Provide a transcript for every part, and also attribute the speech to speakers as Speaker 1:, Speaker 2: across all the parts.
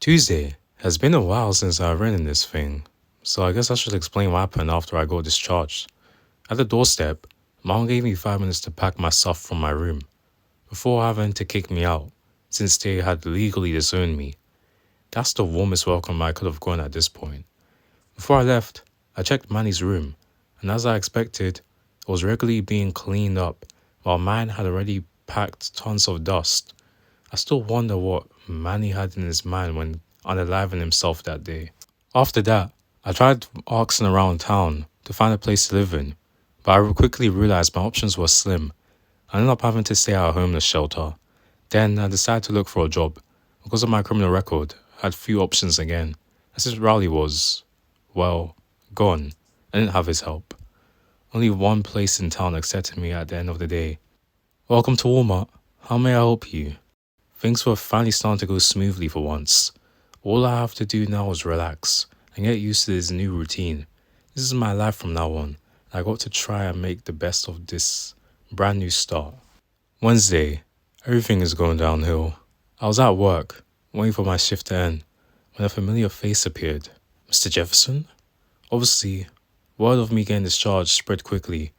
Speaker 1: Tuesday. Has been a while since I've written this thing, so I guess I should explain what happened after I got discharged. At the doorstep, Mom gave me 5 minutes to pack my stuff from my room, before having to kick me out, since they had legally disowned me. That's the warmest welcome I could have gotten at this point. Before I left, I checked Manny's room, and as I expected, it was regularly being cleaned up, while mine had already packed tons of dust. I still wonder what Manny had in his mind when unaliving himself that day. After that, I tried asking around town to find a place to live in, but I quickly realized my options were slim. I ended up having to stay at a homeless shelter. Then I decided to look for a job. Because of my criminal record, I had few options again. And since Rowley was, well, gone, I didn't have his help. Only one place in town accepted me at the end of the day. Welcome to Walmart. How may I help you? Things were finally starting to go smoothly for once. All I have to do now is relax and get used to this new routine. This is my life from now on. I got to try and make the best of this brand new start. Wednesday, everything is going downhill. I was at work, waiting for my shift to end, when a familiar face appeared. Mr. Jefferson? Obviously, word of me getting discharged spread quickly.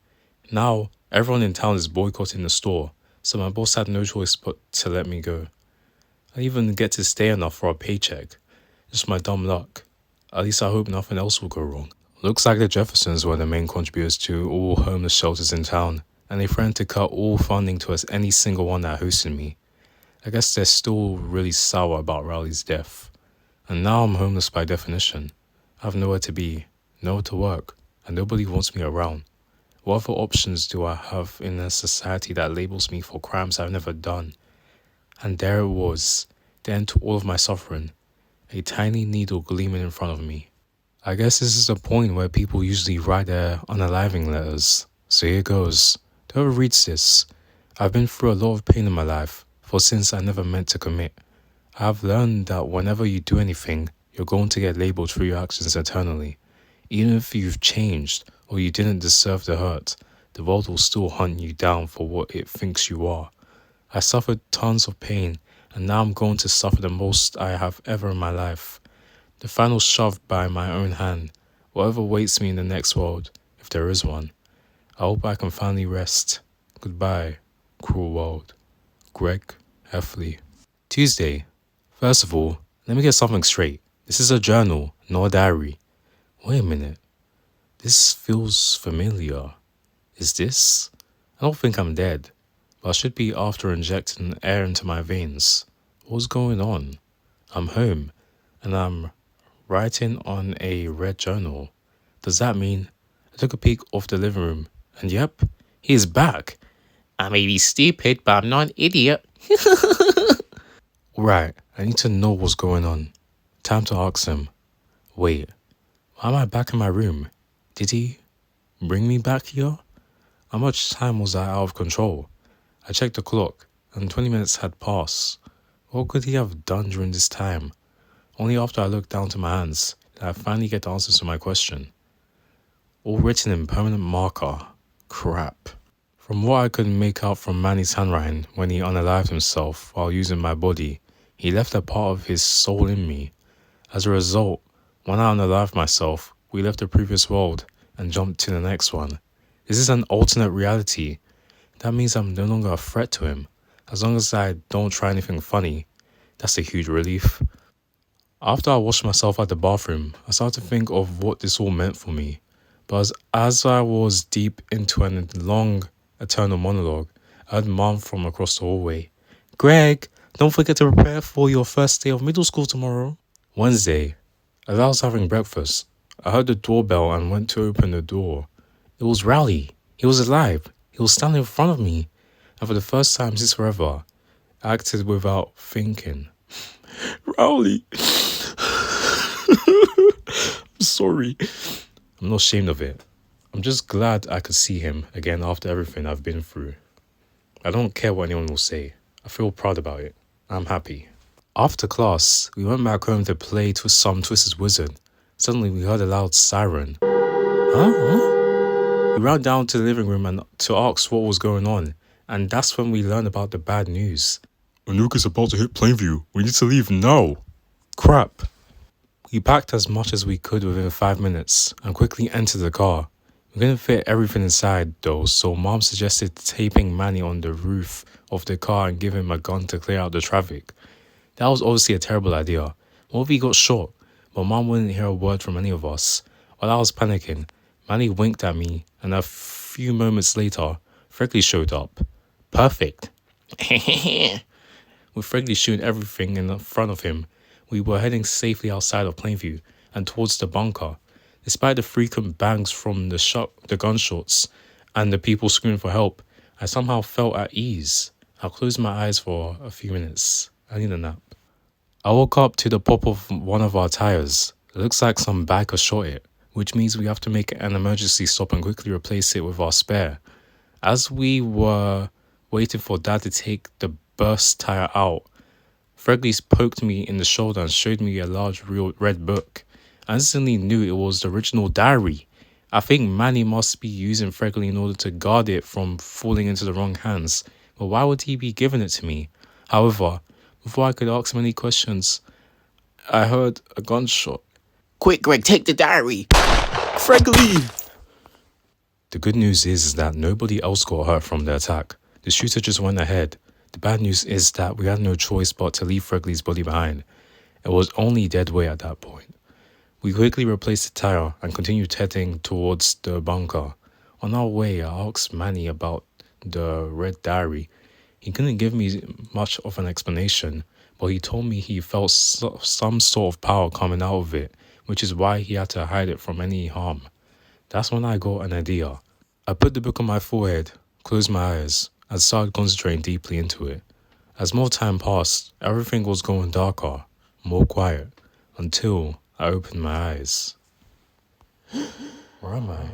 Speaker 1: Now, everyone in town is boycotting the store, so my boss had no choice but to let me go. I didn't even get to stay enough for a paycheck. Just my dumb luck. At least I hope nothing else will go wrong. Looks like the Jeffersons were the main contributors to all homeless shelters in town, and they threatened to cut all funding to any single one that hosted me. I guess they're still really sour about Rowley's death. And now I'm homeless by definition. I have nowhere to be, nowhere to work, and nobody wants me around. What other options do I have in a society that labels me for crimes I've never done? And there it was, the end to all of my suffering, a tiny needle gleaming in front of me. I guess this is the point where people usually write their unaliving letters. So here goes. Whoever reads this, I've been through a lot of pain in my life for sins I never meant to commit. I've learned that whenever you do anything, you're going to get labeled for your actions eternally. Even if you've changed or you didn't deserve the hurt, the world will still hunt you down for what it thinks you are. I suffered tons of pain, and now I'm going to suffer the most I have ever in my life. The final shove by my own hand, whatever waits me in the next world, if there is one. I hope I can finally rest. Goodbye, cruel world. Greg Heffley. Tuesday. First of all, let me get something straight. This is a journal, not a diary. Wait a minute. This feels familiar. Is this? I don't think I'm dead, but I should be after injecting air into my veins. What's going on? I'm home, and I'm writing on a red journal. Does that mean I took a peek off the living room, and yep, he's back. I may be stupid, but I'm not an idiot. Right, I need to know what's going on. Time to ask him. Wait, why am I back in my room? Did he bring me back here? How much time was I out of control? I checked the clock, and 20 minutes had passed. What could he have done during this time? Only after I looked down to my hands did I finally get the answers to my question. All written in permanent marker. Crap. From what I could make out from Manny's handwriting when he unalived himself while using my body, he left a part of his soul in me. As a result, when I unalived myself, we left the previous world and jumped to the next one. This is an alternate reality. That means I'm no longer a threat to him. As long as I don't try anything funny, that's a huge relief. After I washed myself at the bathroom, I started to think of what this all meant for me. But as I was deep into a long, eternal monologue, I heard Mom from across the hallway. Greg, don't forget to prepare for your first day of middle school tomorrow. Wednesday, as I was having breakfast, I heard the doorbell and went to open the door. It was Rowley. He was alive. He was standing in front of me. And for the first time since forever, I acted without thinking. Rowley. I'm sorry. I'm not ashamed of it. I'm just glad I could see him again after everything I've been through. I don't care what anyone will say. I feel proud about it. I'm happy. After class, we went back home to play to some Twisted Wizard. Suddenly we heard a loud siren. Huh? We ran down to the living room and to ask what was going on, and that's when we learned about the bad news. A nuke is about to hit Plainview. We need to leave now. crap. We packed as much as we could within 5 minutes and quickly entered the car. We couldn't fit everything inside though, so Mom suggested taping Manny on the roof of the car and giving him a gun to clear out the traffic. That was obviously a terrible idea. What if he got shot? But Mom wouldn't hear a word from any of us. While I was panicking, Manny winked at me, and a few moments later, Freddie showed up. Perfect. With Freddie shooting everything in front of him, we were heading safely outside of Plainview and towards the bunker. Despite the frequent bangs from the gunshots and the people screaming for help, I somehow felt at ease. I closed my eyes for a few minutes. I need a nap. I woke up to the pop of one of our tires. It looks like some biker shot it, which means we have to make an emergency stop and quickly replace it with our spare. As we were waiting for Dad to take the burst tire out, Fregley poked me in the shoulder and showed me a large real red book. I instantly knew it was the original diary. I think Manny must be using Fregley in order to guard it from falling into the wrong hands, but why would he be giving it to me? However, before I could ask him any questions, I heard a gunshot.
Speaker 2: Quick, Greg, take the diary! Fregley!
Speaker 1: The good news is that nobody else got hurt from the attack. The shooter just went ahead. The bad news is that we had no choice but to leave Fregley's body behind. It was only dead weight at that point. We quickly replaced the tire and continued heading towards the bunker. On our way, I asked Manny about the red diary. He couldn't give me much of an explanation, but he told me he felt some sort of power coming out of it, which is why he had to hide it from any harm. That's when I got an idea. I put the book on my forehead, closed my eyes, and started concentrating deeply into it. As more time passed, everything was going darker, more quiet, until I opened my eyes. Where am I?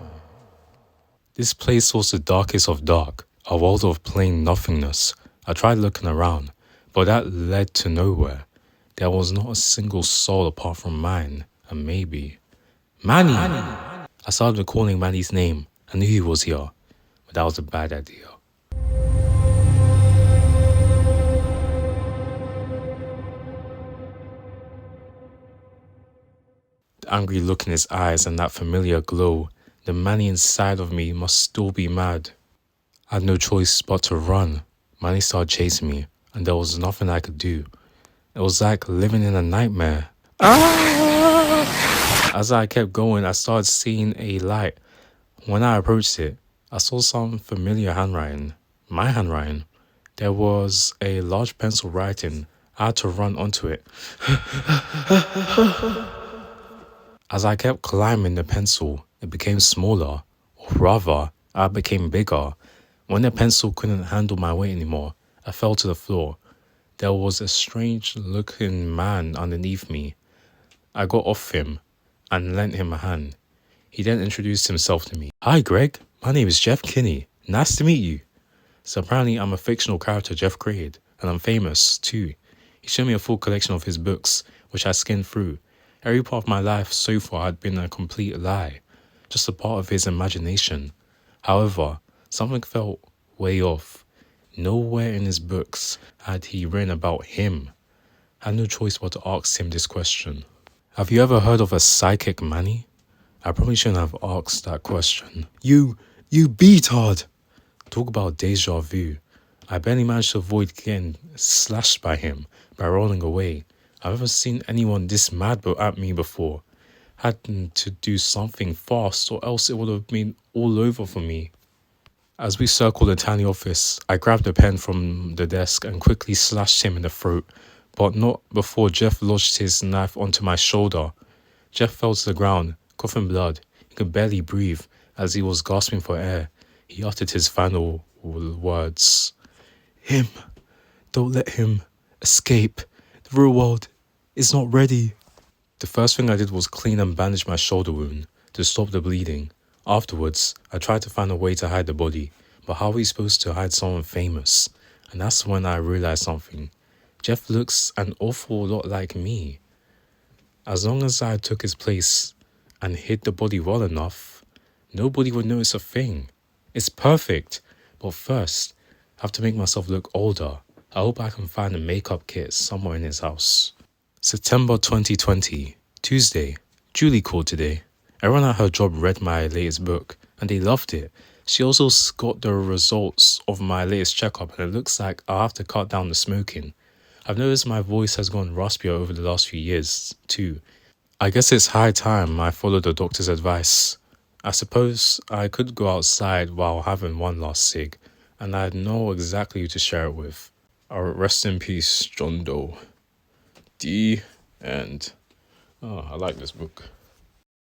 Speaker 1: This place was the darkest of dark, a world of plain nothingness. I tried looking around, but that led to nowhere. There was not a single soul apart from mine, and maybe Manny! I started calling Manny's name. I knew he was here, but that was a bad idea. The angry look in his eyes and that familiar glow, the Manny inside of me must still be mad. I had no choice but to run. Manny started chasing me, and there was nothing I could do. It was like living in a nightmare. As I kept going, I started seeing a light. When I approached it, I saw some familiar handwriting. My handwriting. There was a large pencil writing. I had to run onto it. As I kept climbing the pencil, it became smaller, or rather, I became bigger. When the pencil couldn't handle my weight anymore, I fell to the floor. There was a strange-looking man underneath me. I got off him and lent him a hand. He then introduced himself to me. Hi, Greg. My name is Jeff Kinney. Nice to meet you. So apparently I'm a fictional character Jeff created, and I'm famous, too. He showed me a full collection of his books, which I skimmed through. Every part of my life so far had been a complete lie, just a part of his imagination. However, something felt way off. Nowhere in his books had he written about him. I had no choice but to ask him this question. Have you ever heard of a psychic, Manny? I probably shouldn't have asked that question. You beatard! Talk about deja vu. I barely managed to avoid getting slashed by him by rolling away. I've never seen anyone this mad at me before. Had to do something fast or else it would have been all over for me. As we circled the tiny office, I grabbed a pen from the desk and quickly slashed him in the throat, but not before Jeff lodged his knife onto my shoulder. Jeff fell to the ground, coughing blood. He could barely breathe as he was gasping for air. He uttered his final words. Him. Don't let him escape. The real world is not ready. The first thing I did was clean and bandage my shoulder wound to stop the bleeding. Afterwards, I tried to find a way to hide the body, but how are we supposed to hide someone famous? And that's when I realized something. Jeff looks an awful lot like me. As long as I took his place and hid the body well enough, nobody would notice a thing. It's perfect. But first, I have to make myself look older. I hope I can find a makeup kit somewhere in his house. September 2020, Tuesday. Julie called today. Everyone at her job read my latest book and they loved it. She also got the results of my latest checkup and it looks like I'll have to cut down the smoking. I've noticed my voice has gone raspier over the last few years too. I guess it's high time I follow the doctor's advice. I suppose I could go outside while having one last cig and I'd know exactly who to share it with. Rest in peace, John Doe. D and I like this book.